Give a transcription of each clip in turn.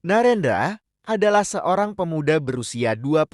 Narendra adalah seorang pemuda berusia 21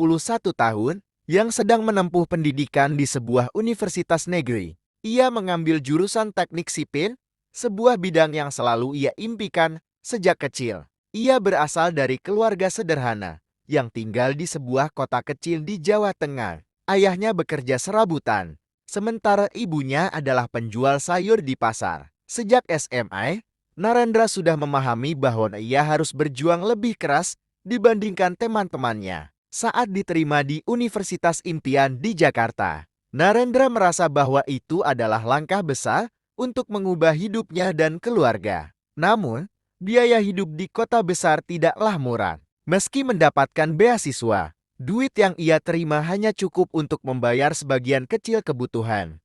tahun yang sedang menempuh pendidikan di sebuah universitas negeri. Ia mengambil jurusan teknik sipil, sebuah bidang yang selalu ia impikan sejak kecil. Ia berasal dari keluarga sederhana yang tinggal di sebuah kota kecil di Jawa Tengah. Ayahnya bekerja serabutan, sementara ibunya adalah penjual sayur di pasar. Sejak SMA, Narendra sudah memahami bahwa ia harus berjuang lebih keras dibandingkan teman-temannya. Saat diterima di Universitas Impian di Jakarta, Narendra merasa bahwa itu adalah langkah besar untuk mengubah hidupnya dan keluarga. Namun, biaya hidup di kota besar tidaklah murah. Meski mendapatkan beasiswa, duit yang ia terima hanya cukup untuk membayar sebagian kecil kebutuhan.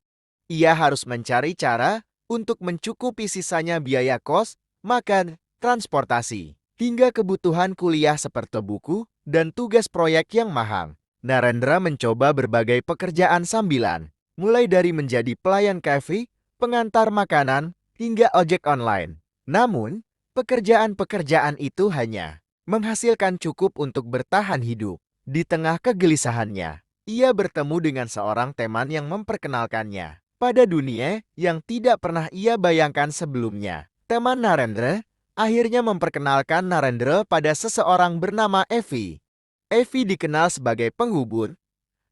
Ia harus mencari cara untuk mencukupi sisanya biaya kos, makan, transportasi, hingga kebutuhan kuliah seperti buku dan tugas proyek yang mahal. Narendra mencoba berbagai pekerjaan sambilan, mulai dari menjadi pelayan kafe, pengantar makanan, hingga ojek online. Namun, pekerjaan-pekerjaan itu hanya menghasilkan cukup untuk bertahan hidup. Di tengah kegelisahannya, ia bertemu dengan seorang teman yang memperkenalkannya pada dunia yang tidak pernah ia bayangkan sebelumnya. Teman Narendra akhirnya memperkenalkan Narendra pada seseorang bernama Evi. Evi dikenal sebagai penghubung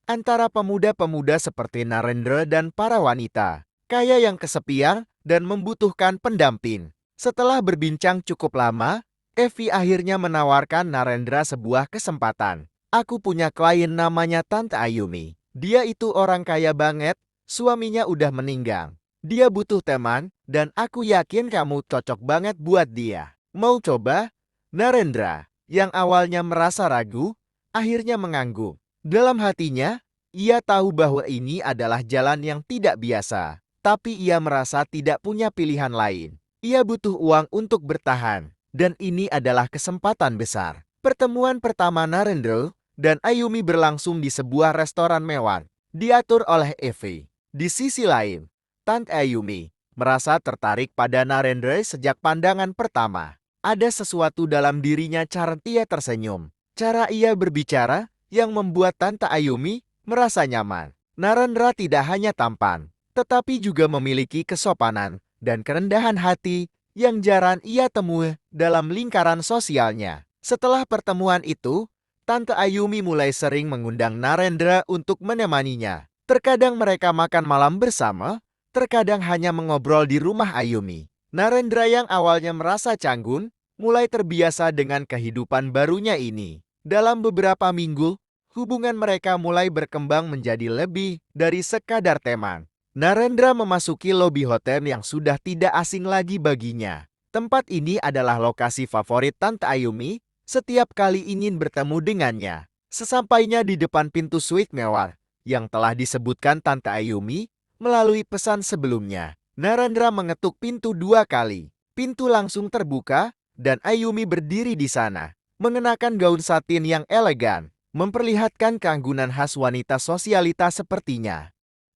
antara pemuda-pemuda seperti Narendra dan para wanita kaya yang kesepian dan membutuhkan pendamping. Setelah berbincang cukup lama, Evi akhirnya menawarkan Narendra sebuah kesempatan. Aku punya klien namanya Tante Ayumi. Dia itu orang kaya banget. Suaminya udah meninggal. Dia butuh teman, dan aku yakin kamu cocok banget buat dia. Mau coba? Narendra, yang awalnya merasa ragu, akhirnya mengangguk. Dalam hatinya, ia tahu bahwa ini adalah jalan yang tidak biasa. Tapi ia merasa tidak punya pilihan lain. Ia butuh uang untuk bertahan, dan ini adalah kesempatan besar. Pertemuan pertama Narendra dan Ayumi berlangsung di sebuah restoran mewah, diatur oleh Evi. Di sisi lain, Tante Ayumi merasa tertarik pada Narendra sejak pandangan pertama. Ada sesuatu dalam dirinya cara ia tersenyum. Cara ia berbicara yang membuat Tante Ayumi merasa nyaman. Narendra tidak hanya tampan, tetapi juga memiliki kesopanan dan kerendahan hati yang jarang ia temui dalam lingkaran sosialnya. Setelah pertemuan itu, Tante Ayumi mulai sering mengundang Narendra untuk menemaninya. Terkadang mereka makan malam bersama, terkadang hanya mengobrol di rumah Ayumi. Narendra yang awalnya merasa canggung, mulai terbiasa dengan kehidupan barunya ini. Dalam beberapa minggu, hubungan mereka mulai berkembang menjadi lebih dari sekadar teman. Narendra memasuki lobi hotel yang sudah tidak asing lagi baginya. Tempat ini adalah lokasi favorit Tante Ayumi setiap kali ingin bertemu dengannya. Sesampainya di depan pintu suite mewah yang telah disebutkan Tante Ayumi melalui pesan sebelumnya, Narendra mengetuk pintu 2 kali. Pintu langsung terbuka dan Ayumi berdiri di sana, mengenakan gaun satin yang elegan, memperlihatkan keanggunan khas wanita sosialita sepertinya.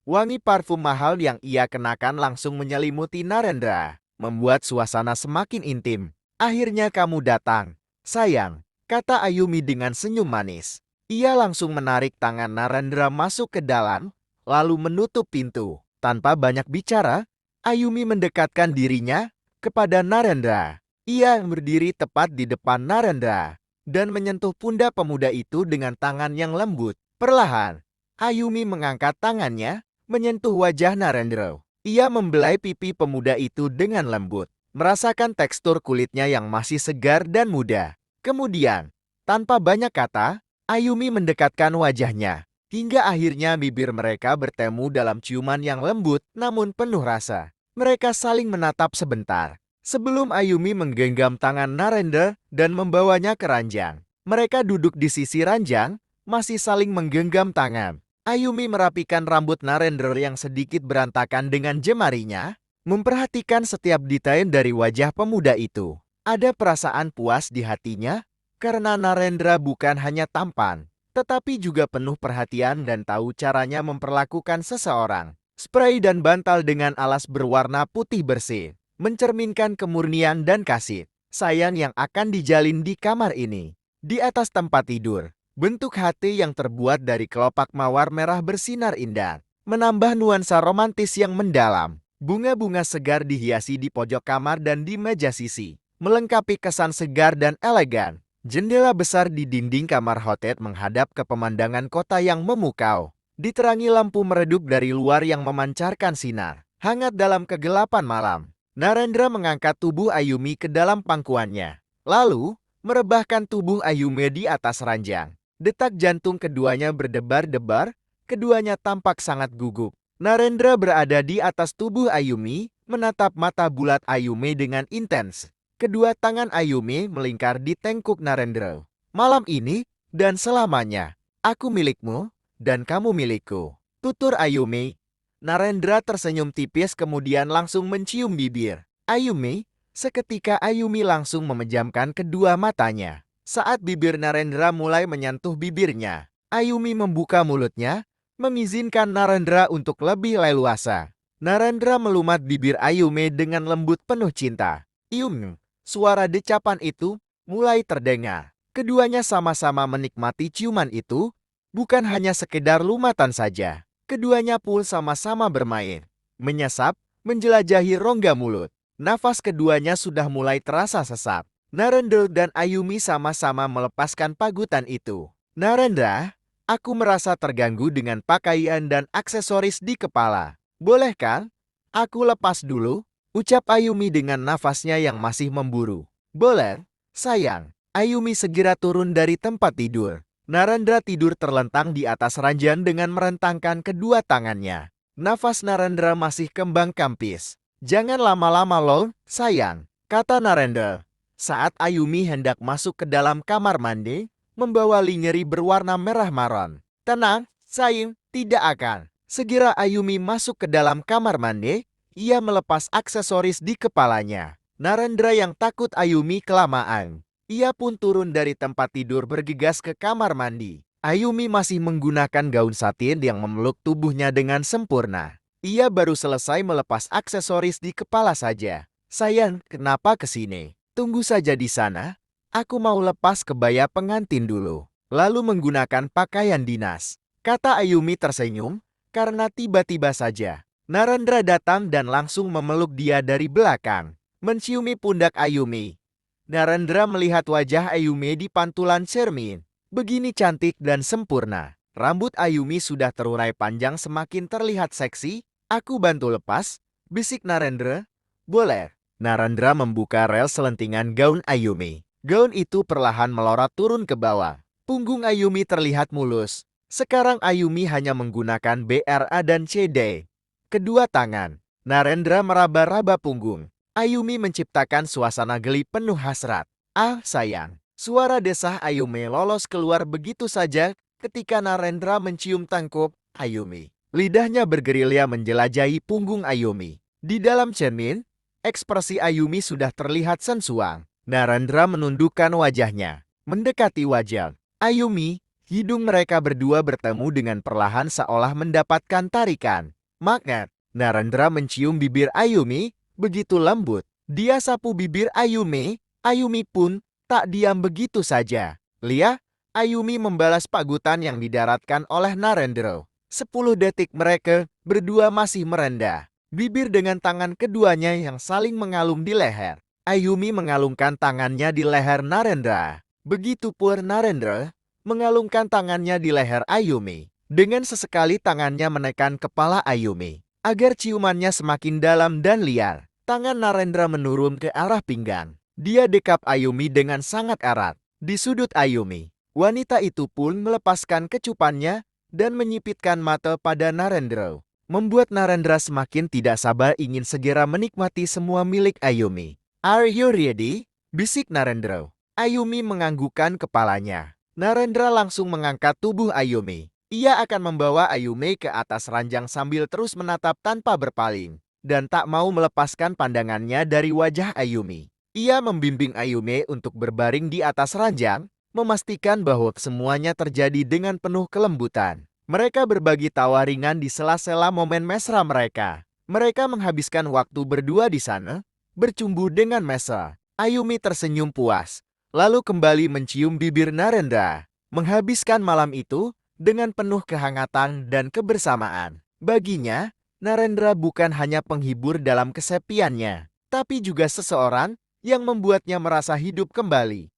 Wangi parfum mahal yang ia kenakan langsung menyelimuti Narendra, membuat suasana semakin intim. Akhirnya kamu datang, sayang, kata Ayumi dengan senyum manis. Ia langsung menarik tangan Narendra masuk ke dalam, lalu menutup pintu. Tanpa banyak bicara, Ayumi mendekatkan dirinya kepada Narendra. Ia berdiri tepat di depan Narendra dan menyentuh pundak pemuda itu dengan tangan yang lembut. Perlahan, Ayumi mengangkat tangannya, menyentuh wajah Narendra. Ia membelai pipi pemuda itu dengan lembut, merasakan tekstur kulitnya yang masih segar dan muda. Kemudian, tanpa banyak kata, Ayumi mendekatkan wajahnya, hingga akhirnya bibir mereka bertemu dalam ciuman yang lembut namun penuh rasa. Mereka saling menatap sebentar, sebelum Ayumi menggenggam tangan Narendra dan membawanya ke ranjang. Mereka duduk di sisi ranjang, masih saling menggenggam tangan. Ayumi merapikan rambut Narendra yang sedikit berantakan dengan jemarinya, memperhatikan setiap detail dari wajah pemuda itu. Ada perasaan puas di hatinya, karena Narendra bukan hanya tampan, tetapi juga penuh perhatian dan tahu caranya memperlakukan seseorang. Spray dan bantal dengan alas berwarna putih bersih mencerminkan kemurnian dan kasih. sayang yang akan dijalin di kamar ini. Di atas tempat tidur, bentuk hati yang terbuat dari kelopak mawar merah bersinar indah, menambah nuansa romantis yang mendalam. Bunga-bunga segar dihiasi di pojok kamar dan di meja sisi, melengkapi kesan segar dan elegan. Jendela besar di dinding kamar hotel menghadap ke pemandangan kota yang memukau. Diterangi lampu meredup dari luar yang memancarkan sinar hangat dalam kegelapan malam. Narendra mengangkat tubuh Ayumi ke dalam pangkuannya, lalu merebahkan tubuh Ayumi di atas ranjang. Detak jantung keduanya berdebar-debar, keduanya tampak sangat gugup. Narendra berada di atas tubuh Ayumi, menatap mata bulat Ayumi dengan intens. Kedua tangan Ayumi melingkar di tengkuk Narendra. Malam ini dan selamanya, aku milikmu dan kamu milikku. Tutur Ayumi. Narendra tersenyum tipis kemudian langsung mencium bibir Ayumi. Seketika Ayumi langsung memejamkan kedua matanya. Saat bibir Narendra mulai menyentuh bibirnya, Ayumi membuka mulutnya, mengizinkan Narendra untuk lebih leluasa. Narendra melumat bibir Ayumi dengan lembut penuh cinta. Ium, suara decapan itu mulai terdengar. Keduanya sama-sama menikmati ciuman itu, bukan hanya sekedar lumatan saja. Keduanya pun sama-sama bermain, menyesap, menjelajahi rongga mulut. Nafas keduanya sudah mulai terasa sesak. Narendra dan Ayumi sama-sama melepaskan pagutan itu. Narendra, aku merasa terganggu dengan pakaian dan aksesoris di kepala. Boleh kan? Aku lepas dulu, ucap Ayumi dengan nafasnya yang masih memburu. Boleh, sayang. Ayumi segera turun dari tempat tidur. Narendra tidur terlentang di atas ranjang dengan merentangkan kedua tangannya. Nafas Narendra masih kembang kampis. Jangan lama-lama loh, sayang, kata Narendra. Saat Ayumi hendak masuk ke dalam kamar mandi, membawa lingerie berwarna merah maron. Tenang, sayang, tidak akan. Segera Ayumi masuk ke dalam kamar mandi, ia melepas aksesoris di kepalanya. Narendra yang takut Ayumi kelamaan. Ia pun turun dari tempat tidur bergegas ke kamar mandi. Ayumi masih menggunakan gaun satin yang memeluk tubuhnya dengan sempurna. Ia baru selesai melepas aksesoris di kepala saja. Sayang, kenapa kesini? Tunggu saja di sana. Aku mau lepas kebaya pengantin dulu. Lalu menggunakan pakaian dinas. Kata Ayumi tersenyum, karena tiba-tiba saja Narendra datang dan langsung memeluk dia dari belakang. Menciumi pundak Ayumi. Narendra melihat wajah Ayumi di pantulan cermin. Begini cantik dan sempurna. Rambut Ayumi sudah terurai panjang semakin terlihat seksi. Aku bantu lepas, bisik Narendra. Boleh. Narendra membuka rel selentingan gaun Ayumi. Gaun itu perlahan melorot turun ke bawah. Punggung Ayumi terlihat mulus. Sekarang Ayumi hanya menggunakan BRA dan CD. Kedua tangan. Narendra meraba-raba punggung. Ayumi menciptakan suasana geli penuh hasrat. Ah, sayang. Suara desah Ayumi lolos keluar begitu saja ketika Narendra mencium tangkup Ayumi. Lidahnya bergerilya menjelajahi punggung Ayumi. Di dalam cermin, ekspresi Ayumi sudah terlihat sensual. Narendra menundukkan wajahnya, mendekati wajah Ayumi. Hidung mereka berdua bertemu dengan perlahan seolah mendapatkan tarikan magnet. Narendra mencium bibir Ayumi. Begitu lembut, dia sapu bibir Ayumi. Ayumi pun tak diam begitu saja. Lihat, Ayumi membalas pagutan yang didaratkan oleh Narendra. 10 detik mereka berdua masih merendah. Bibir dengan tangan keduanya yang saling mengalung di leher. Ayumi mengalungkan tangannya di leher Narendra. Begitu pula Narendra mengalungkan tangannya di leher Ayumi. Dengan sesekali tangannya menekan kepala Ayumi agar ciumannya semakin dalam dan liar. Tangan Narendra menurun ke arah pinggang. Dia dekap Ayumi dengan sangat erat. Di sudut Ayumi, wanita itu pun melepaskan kecupannya dan menyipitkan mata pada Narendra. Membuat Narendra semakin tidak sabar ingin segera menikmati semua milik Ayumi. Are you ready? Bisik Narendra. Ayumi menganggukkan kepalanya. Narendra langsung mengangkat tubuh Ayumi. Ia akan membawa Ayumi ke atas ranjang sambil terus menatap tanpa berpaling, dan tak mau melepaskan pandangannya dari wajah Ayumi. Ia membimbing Ayumi untuk berbaring di atas ranjang, memastikan bahwa semuanya terjadi dengan penuh kelembutan. Mereka berbagi tawa ringan di sela-sela momen mesra mereka. Mereka menghabiskan waktu berdua di sana, bercumbu dengan mesra. Ayumi tersenyum puas, lalu kembali mencium bibir Narendra, menghabiskan malam itu dengan penuh kehangatan dan kebersamaan. Baginya, Narendra bukan hanya penghibur dalam kesepiannya, tapi juga seseorang yang membuatnya merasa hidup kembali.